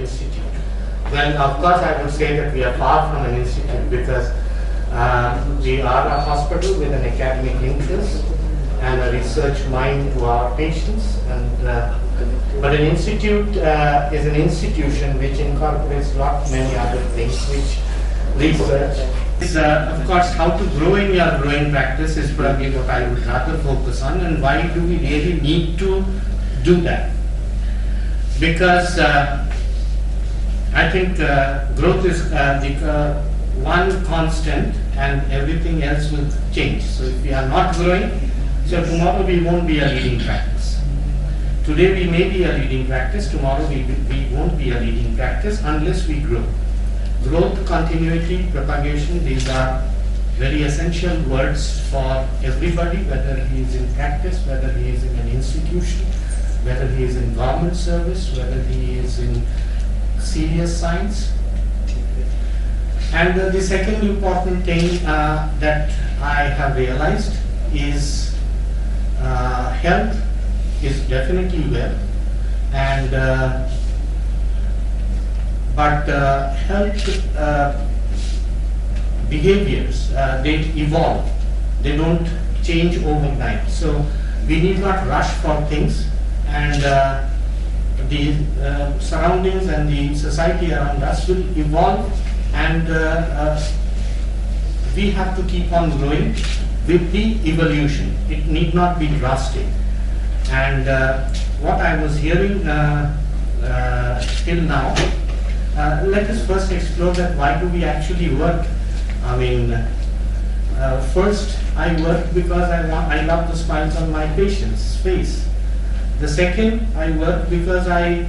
institute? Well, of course, I would say that we are far from an institute because we are a hospital with an academic interest and a research mind to our patients. But an institute is an institution which incorporates many other things, which research. Of course, how to grow in your growing practice is probably what I would rather focus on, and why do we really need to do that? Because I think growth is the one constant and everything else will change. So if we are not growing, so tomorrow we won't be a leading practice. Today we may be a leading practice, tomorrow we won't be a leading practice unless we grow. Growth, continuity, propagation, these are very essential words for everybody, whether he is in practice, whether he is in an institution, whether he is in government service, whether he is in serious science. And the second important thing that I have realized is health is definitely well, and but health behaviors, they evolve, they don't change overnight. So we need not rush for things, and the surroundings and the society around us will evolve, and we have to keep on growing with the evolution. It need not be drastic. And what I was hearing till now, let us first explore that why do we actually work. I mean, first I work because I love the smiles on my patient's face. The second, I work because I'm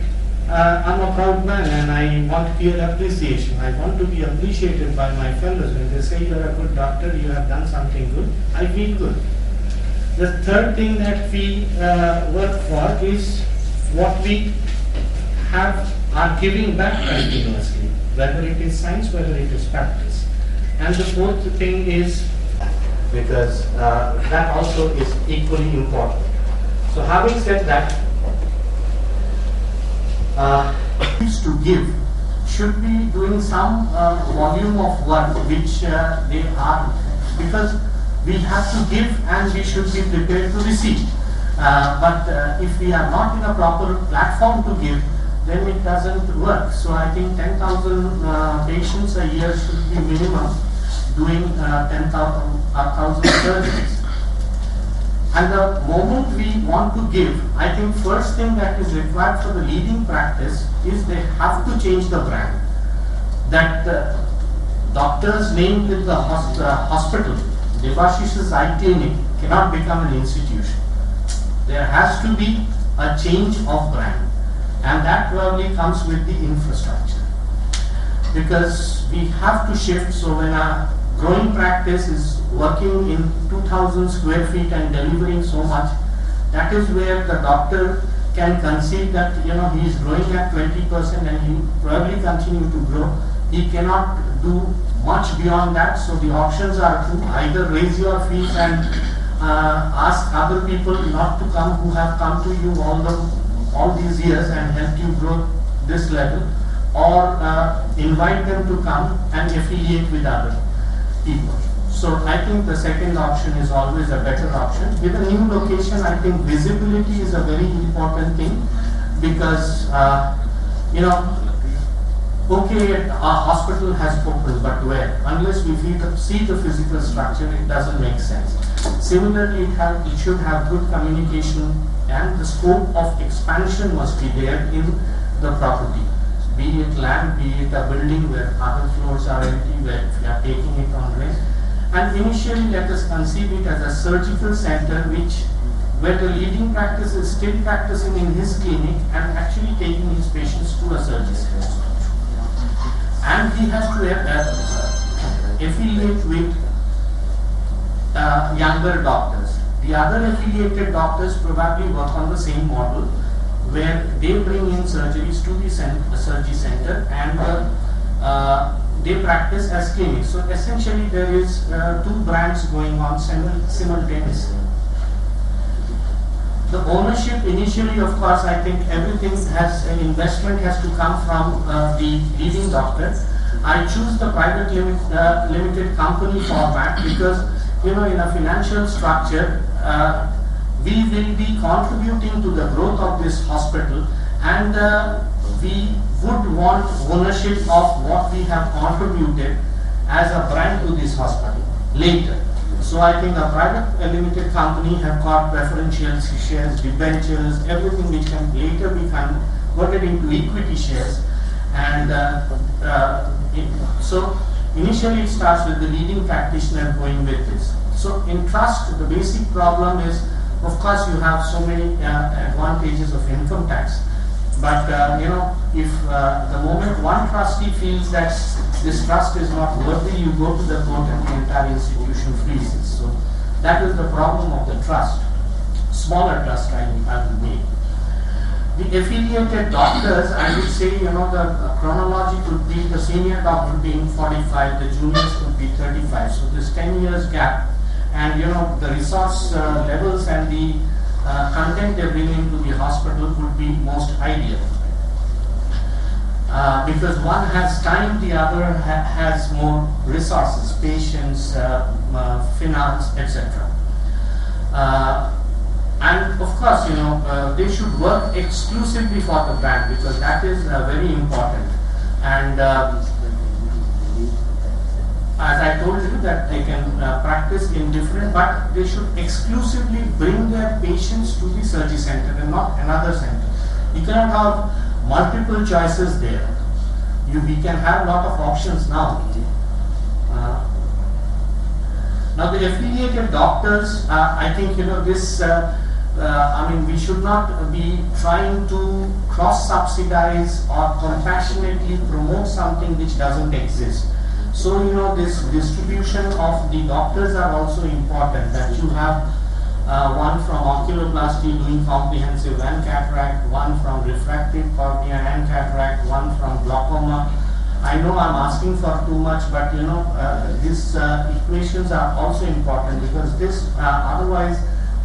a proud man and I want peer appreciation. I want to be appreciated by my fellows. When they say you're a good doctor, you have done something good, I feel good. The third thing that we work for is what we are giving back continuously, whether it is science, whether it is practice. And the fourth thing is, because that also is equally important. So having said that, to give should be doing some volume of work which they are, because we have to give and we should be prepared to receive. But if we are not in a proper platform to give, then it doesn't work. So I think 10,000 patients a year should be minimum doing 10,000 surgeries. And the moment we want to give, I think first thing that is required for the leading practice is they have to change the brand. That doctor's name with the hospital, Debashish's Eye Clinic, cannot become an institution. There has to be a change of brand, and that probably comes with the infrastructure. Because we have to shift, so when a growing practice is working in 2,000 square feet and delivering so much, that is where the doctor can conceive that he is growing at 20% and he will probably continue to grow. He cannot do much beyond that, so the options are to either raise your fees and ask other people not to come who have come to you all these years and helped you grow this level, or invite them to come and affiliate with other people. So I think the second option is always a better option. With a new location, I think visibility is a very important thing, because okay, our hospital has opened, but where? Unless we see the physical structure, it doesn't make sense. Similarly, it should have good communication, and the scope of expansion must be there in the property. Be it land, be it a building where other floors are empty, where we are taking it on rent. And initially, let us conceive it as a surgical center, where the leading practice is still practicing in his clinic and actually taking his patients to a surgery center. And he has to affiliate with younger doctors. The other affiliated doctors probably work on the same model, where they bring in surgeries to the surgery center and they practice as clinics. So essentially there is two brands going on simultaneously. The ownership initially, of course, I think everything has an investment has to come from the leading doctor. I choose the private limited company format because, in a financial structure, we will be contributing to the growth of this hospital, and we would want ownership of what we have contributed as a brand to this hospital later. So I think a private limited company have got preferential shares, debentures, everything which can later be converted into equity shares. And so initially it starts with the leading practitioner going with this. So in trust, the basic problem is, of course, you have so many advantages of income tax. But if the moment one trustee feels that this trust is not worthy, you go to the court and the entire institution freezes. So that is the problem of the trust. Smaller trust I will make. The affiliated doctors, I would say, the chronology could be the senior doctor being 45, the juniors could be 35. So this 10 years gap, and the resource levels and the content they bring into the hospital would be most ideal. Because one has time, the other has more resources, patience, finance, etc. And of course, they should work exclusively for the brand, because that is very important. And as I told you that they can practice in different, but they should exclusively bring their patients to the surgery center and not another center. You cannot have multiple choices there. We can have a lot of options now. Now the affiliated doctors, I think this. We should not be trying to cross-subsidize or compassionately promote something which doesn't exist. So this distribution of the doctors are also important. That you have one from oculoplasty doing comprehensive and cataract, one from refractive cornea and cataract, one from glaucoma. I know I'm asking for too much, but these equations are also important, because this otherwise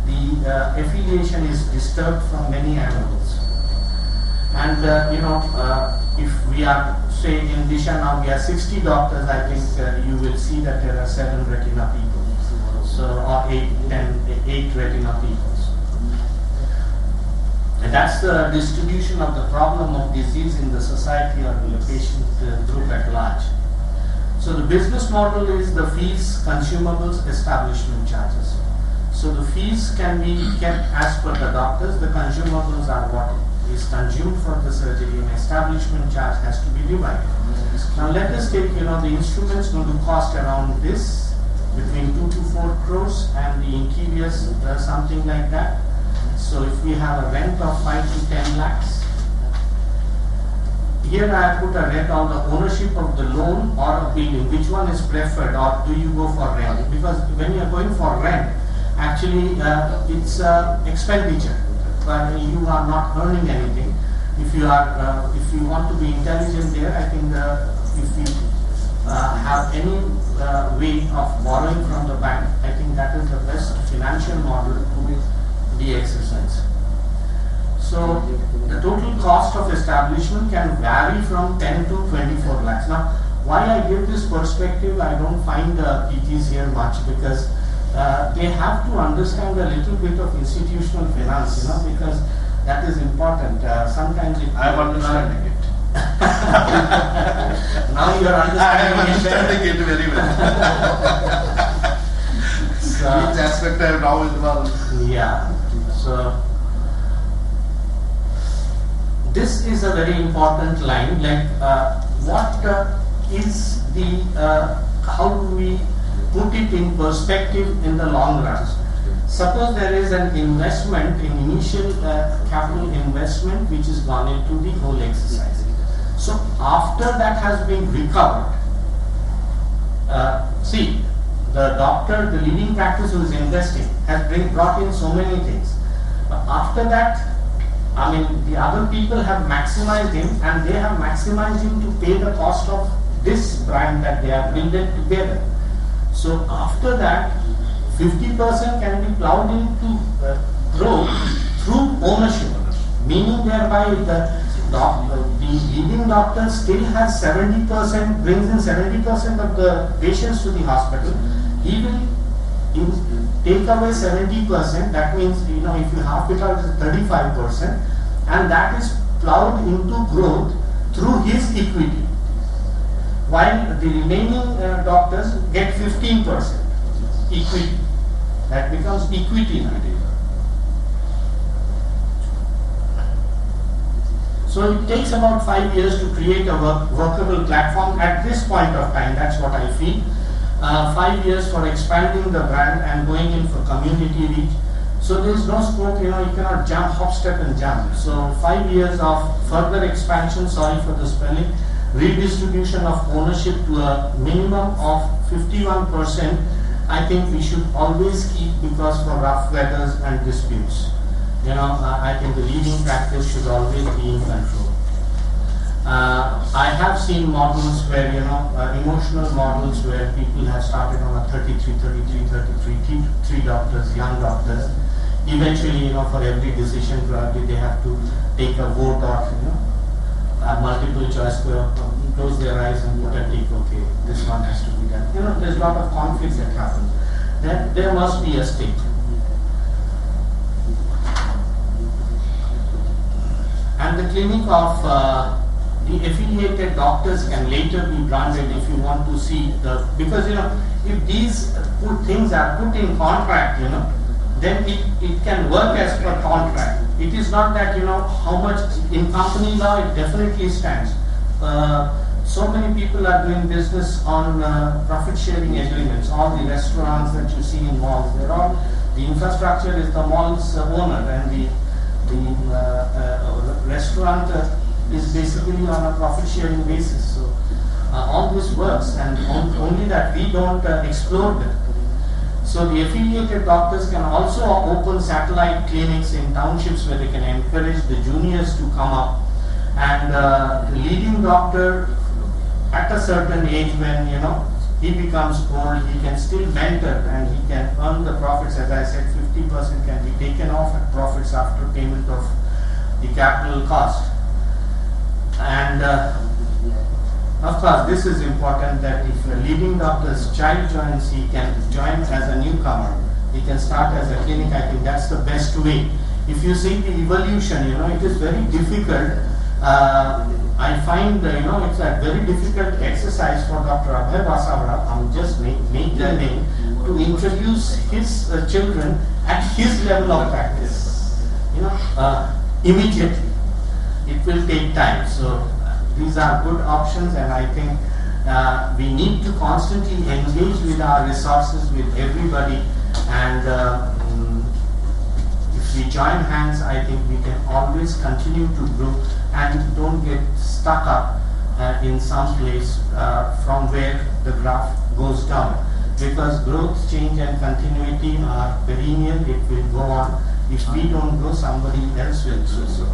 the affiliation is disturbed from many angles. And if we are, say in Disha now we are 60 doctors, I think you will see that there are 7 retina people, so or 8 retina people. And that's the distribution of the problem of disease in the society or in the patient group at large. So the business model is the fees, consumables, establishment charges. So the fees can be kept as per the doctors, the consumables are what is consumed for the surgery, and establishment charge has to be divided. Now let us take, the instruments going to cost around this, between 2 to 4 crores, and the interiors something like that. So if we have a rent of 5 to 10 lakhs, here I have put a rent on the ownership of the loan or a building. Which one is preferred, or do you go for rent? Because when you are going for rent, actually it's expenditure, but you are not earning anything. If you want to be intelligent there, I think if you have any way of borrowing from the bank, I think that is the best financial model to be exercised. So the total cost of establishment can vary from 10 to 24 lakhs. Now, why I give this perspective, I don't find PTs here much, because they have to understand a little bit of institutional finance, because that is important. Sometimes I am understanding it. Now you are understanding I am understanding it very well. So, each aspect I have now involved. Yeah. So this is a very important line. Like, what is the? How do we put it in perspective in the long run? Suppose there is an investment, in initial capital investment, which is gone into the whole exercise. So after that has been recovered, see, the doctor, the leading practice who is investing, has brought in so many things. But after that, the other people have maximized him, and they have maximized him to pay the cost of this brand that they have built together. So after that, 50% can be plowed into growth through ownership, meaning thereby the leading doctor still has 70%, brings in 70% of the patients to the hospital. He will take away 70%, that means, if you half it out, it's 35%, and that is plowed into growth through his equity, while the remaining doctors get 15% equity. That becomes equity now. So it takes about 5 years to create a workable platform at this point of time. That's what I feel. 5 years for expanding the brand and going in for community reach. So there is no scope, you cannot jump, hop, step and jump. So 5 years of further expansion, sorry for the spelling, redistribution of ownership to a minimum of 51%, I think we should always keep, because for rough weathers and disputes. I think the leading practice should always be in control. I have seen models where, emotional models where people have started on a 33, 3 doctors, young doctors. Eventually, for every decision, probably they have to take a vote or, multiple choice, close their eyes and put a tick, okay, this one has to be done. There's a lot of conflicts that happen. Then there must be a state. And the clinic of the affiliated doctors can later be branded if you want to see because if these things are put in contract, then it can work as per contract. It is not that how much in company law it definitely stands. So many people are doing business on profit sharing agreements. All the restaurants that you see in malls, they're all, the infrastructure is the mall's owner, and the restaurant is basically on a profit sharing basis. So all this works, and only that we don't explore that. So the affiliated doctors can also open satellite clinics in townships where they can encourage the juniors to come up, and the leading doctor at a certain age, when he becomes old, he can still mentor and he can earn the profits. As I said, 50% can be taken off at profits after payment of the capital cost. And of course, this is important, that if a leading doctor's child joins, he can join as a newcomer. He can start as a clinic. I think that's the best way. If you see the evolution, it is very difficult. I find, it's a very difficult exercise for Dr. Abhay Basavara, I'm just make the name, to introduce his children at his level of practice. Immediately. It will take time. So these are good options, and I think we need to constantly engage with our resources, with everybody, and if we join hands, I think we can always continue to grow and don't get stuck up in some place from where the graph goes down. Because growth, change and continuity are perennial, it will go on. If we don't grow, somebody else will do so.